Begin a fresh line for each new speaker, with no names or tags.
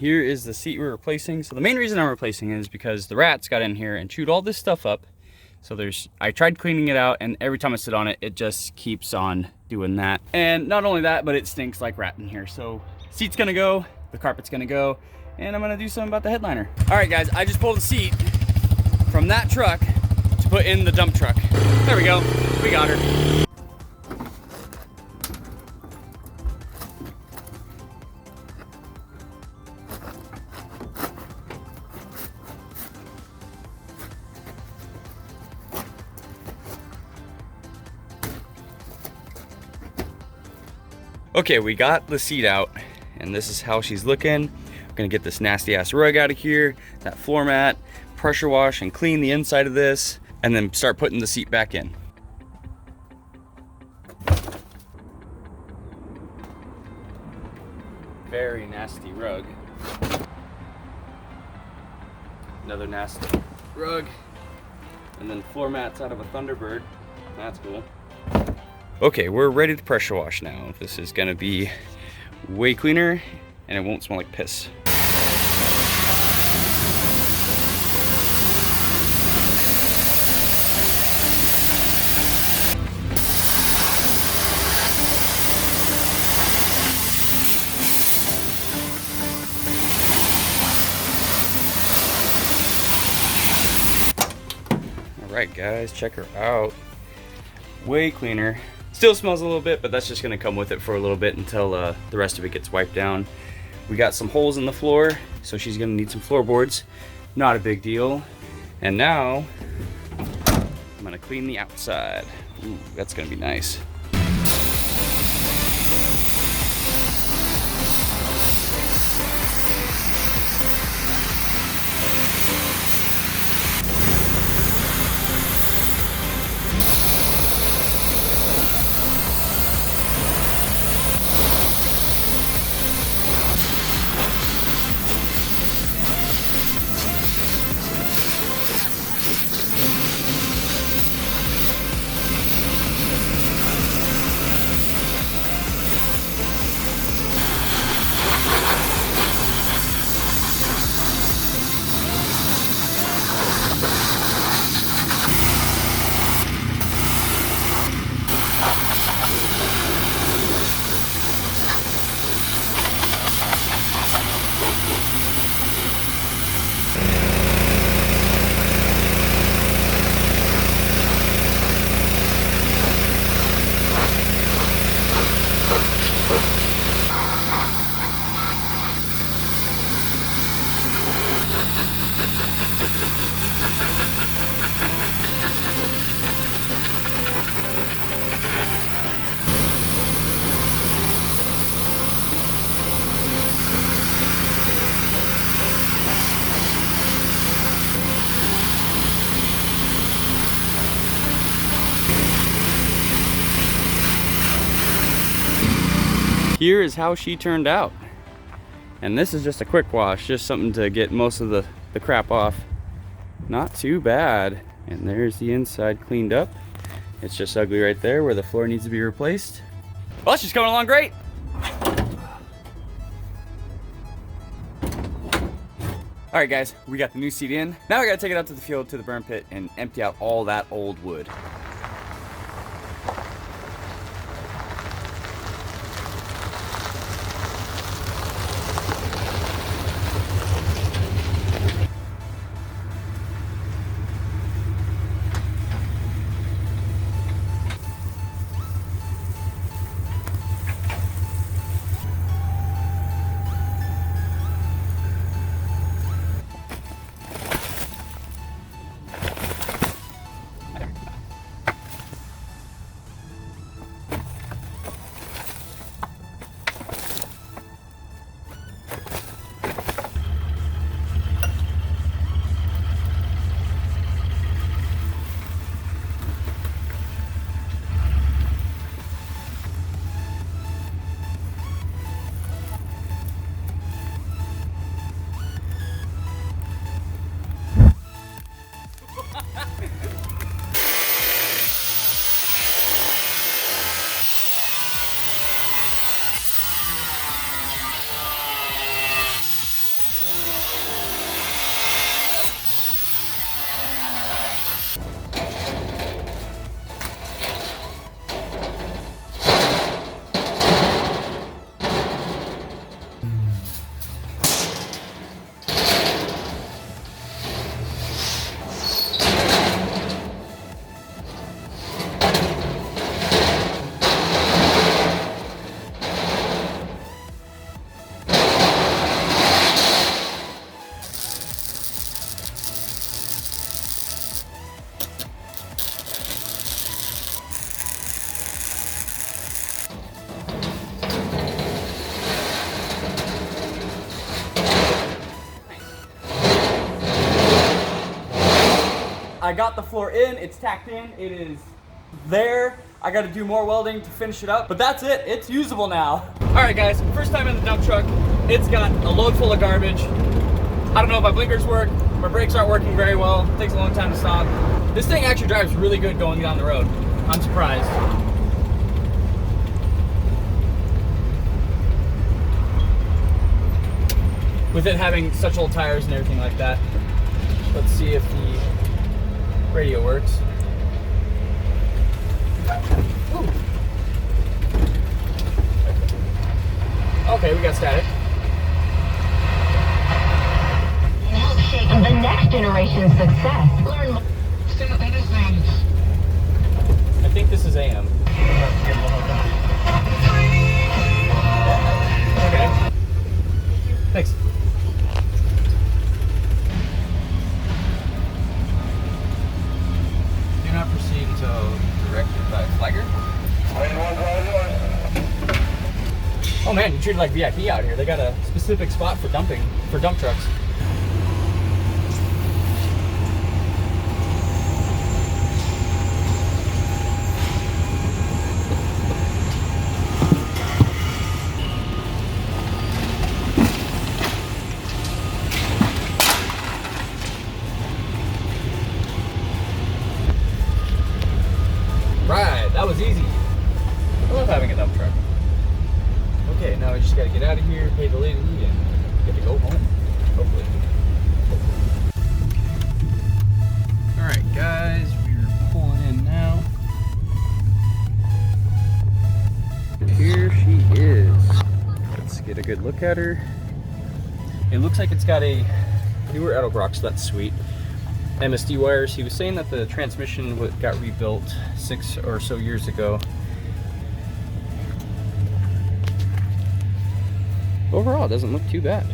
here is the seat we're replacing. So the main reason I'm replacing it is because the rats got in here and chewed all this stuff up. So I tried cleaning it out, and every time I sit on it, it just keeps on doing that. And not only that, but it stinks like rat in here. So seat's gonna go, the carpet's gonna go, and I'm gonna do something about the headliner. All right guys, I just pulled the seat from that truck to put in the dump truck. There we go, we got her. Okay, we got the seat out, and this is how she's looking. I'm gonna get this nasty ass rug out of here, that floor mat, pressure wash and clean the inside of this, and then start putting the seat back in. Very nasty rug. Another nasty rug. And then floor mats out of a Thunderbird. That's cool. Okay, we're ready to pressure wash now. This is gonna be way cleaner and it won't smell like piss. All right guys, check her out. Way cleaner. Still smells a little bit, but that's just gonna come with it for a little bit until the rest of it gets wiped down. We got some holes in the floor, so she's gonna need some floorboards. Not a big deal. And now, I'm gonna clean the outside. Ooh, that's gonna be nice. Here is how she turned out. And this is just a quick wash, just something to get most of the crap off. Not too bad. And there's the inside cleaned up. It's just ugly right there where the floor needs to be replaced. Well, she's coming along great. All right guys, we got the new seat in. Now we gotta take it out to the field, to the burn pit, and empty out all that old wood. I got the floor in, it's tacked in, it is there. I got to do more welding to finish it up, but that's it. It's usable now. All right, guys, first time in the dump truck. It's got a load full of garbage. I don't know if my blinkers work, my brakes aren't working very well. It takes a long time to stop. This thing actually drives really good going down the road. I'm surprised. With it having such old tires and everything like that. Let's see if the radio works. Ooh. Okay, we got static.
The next generation's success. Learn more.
I think this is AM. Okay. Thanks. Do not proceed until directed by flagger. Oh man, you're treated like VIP out here. They got a specific spot for dumping, for dump trucks. Right, that was easy. I love having a dump truck. Okay, now we just gotta get out of here, pay the lady, and get to go home, hopefully. Alright guys, we're pulling in now. Here she is. Let's get a good look at her. It looks like it's got a newer Edelbrock, so that's sweet. MSD wires. He was saying that the transmission got rebuilt 6 or so years ago. Overall, it doesn't look too bad.